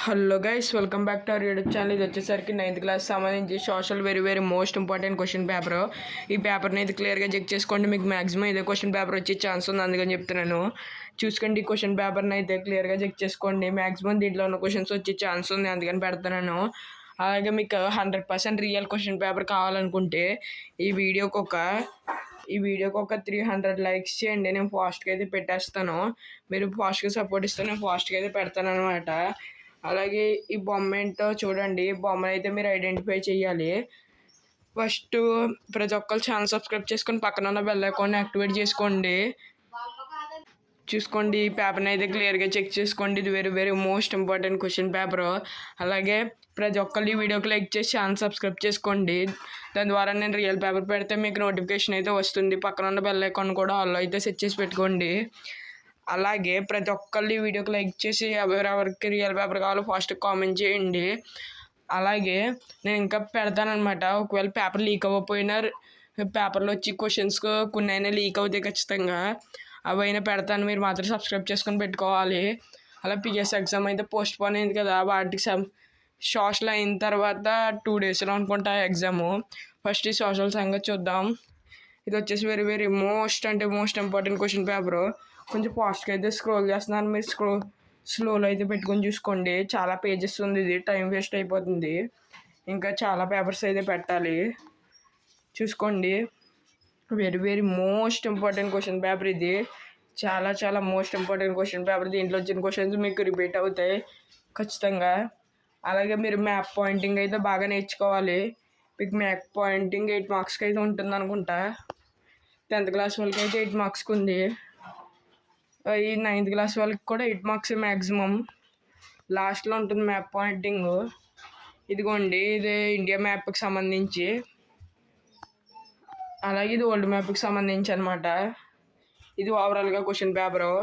Hello guys, welcome back to our YouTube channel. ఇది వచ్చేసరికి 9th class సంబంధించి social very most important question paper. ఈ పేపర్ని అయితే క్లియర్గా చెక్ చేసుకోండి. మీకు మ్యాక్సిమం ఇదే క్వశ్చన్ పేపర్ వచ్చే ఛాన్స్ ఉంది, అందుకని చెప్తున్నాను. చూసుకోండి, ఈ క్వశ్చన్ పేపర్ని అయితే క్లియర్గా చెక్ చేసుకోండి. మ్యాక్సిమం దీంట్లో ఉన్న క్వశ్చన్స్ వచ్చే ఛాన్స్ ఉంది, అందుకని పెడుతున్నాను. అలాగే మీకు 100% రియల్ క్వశ్చన్ పేపర్ కావాలనుకుంటే ఈ వీడియోకి ఒక 300 లైక్స్ చేయండి. నేను ఫాస్ట్గా అయితే పెట్టేస్తాను. మీరు ఫాస్ట్గా సపోర్ట్ ఇస్తే నేను ఫాస్ట్గా అయితే పెడతాను అనమాట. అలాగే ఈ బొమ్మ ఏంటో చూడండి. బొమ్మను అయితే మీరు ఐడెంటిఫై చేయాలి. ఫస్ట్ ప్రతి ఒక్కరు ఛానల్ సబ్స్క్రైబ్ చేసుకొని పక్కన ఉన్న బెల్ ఐకాన్ని యాక్టివేట్ చేసుకోండి. చూసుకోండి, ఈ పేపర్ని అయితే క్లియర్గా చెక్ చేసుకోండి. ఇది very most important question paper. అలాగే ప్రతి ఒక్కరు ఈ వీడియోకి లైక్ చేసి ఛానల్ సబ్స్క్రైబ్ చేసుకోండి. దాని ద్వారా నేను రియల్ పేపర్ పెడితే మీకు నోటిఫికేషన్ అయితే వస్తుంది. పక్కన ఉన్న బెల్ ఐకాన్ కూడా ఆల్లో అయితే సెట్ చేసి పెట్టుకోండి. అలాగే ప్రతి ఒక్కళ్ళు ఈ వీడియోకి లైక్ చేసి ఎవరెవరికి రియల్ పేపర్ కావాలో ఫాస్ట్ కామెంట్ చేయండి. అలాగే నేను ఇంకా పెడతానమాట. ఒకవేళ పేపర్ లీక్ అవ్వకపోయినా పేపర్లో వచ్చి క్వశ్చన్స్ కొన్ని అయినా లీక్ అవుతాయి ఖచ్చితంగా. అవైనా పెడతాను, మీరు మాత్రం సబ్స్క్రైబ్ చేసుకొని పెట్టుకోవాలి. అలా పిఎస్ ఎగ్జామ్ అయితే పోస్ట్ పోన్ అయింది కదా, వాటికి సోషల్ అయిన తర్వాత 2 డేస్లో అనుకుంటా ఎగ్జాము. ఫస్ట్ ఈ సోషల్ సంగతి చూద్దాం. ఇది వచ్చేసి very most important question paper. కొంచెం ఫాస్ట్గా అయితే స్క్రోల్ చేస్తున్నాను, మీరు స్లోలో అయితే పెట్టుకొని చూసుకోండి. చాలా పేజెస్ ఉంది, ఇది టైం వేస్ట్ అయిపోతుంది. ఇంకా చాలా పేపర్స్ అయితే పెట్టాలి. చూసుకోండి, very most important question paper ఇది. చాలా మోస్ట్ ఇంపార్టెంట్ క్వశ్చన్ పేపర్. దీంట్లో వచ్చిన క్వశ్చన్స్ మీకు రిపీట్ అవుతాయి ఖచ్చితంగా. అలాగే మీరు మ్యాప్ పాయింటింగ్ అయితే బాగా నేర్చుకోవాలి. మీకు మ్యాప్ పాయింటింగ్ 8 మార్క్స్కి అయితే ఉంటుంది అనుకుంటా. 10th క్లాస్ వాళ్ళకి అయితే 8 మార్క్స్కి ఉంది. ఈ 9th క్లాస్ వాళ్ళకి కూడా 8 మార్క్స్ మ్యాక్సిమం. లాస్ట్లో ఉంటుంది మ్యాప్ పాయింటింగ్. ఇదిగోండి, ఇది ఇండియా మ్యాప్కి సంబంధించి. అలాగే ఇది వరల్డ్ మ్యాప్కి సంబంధించి అనమాట. ఇది ఓవరాల్గా క్వశ్చన్ పేపరు.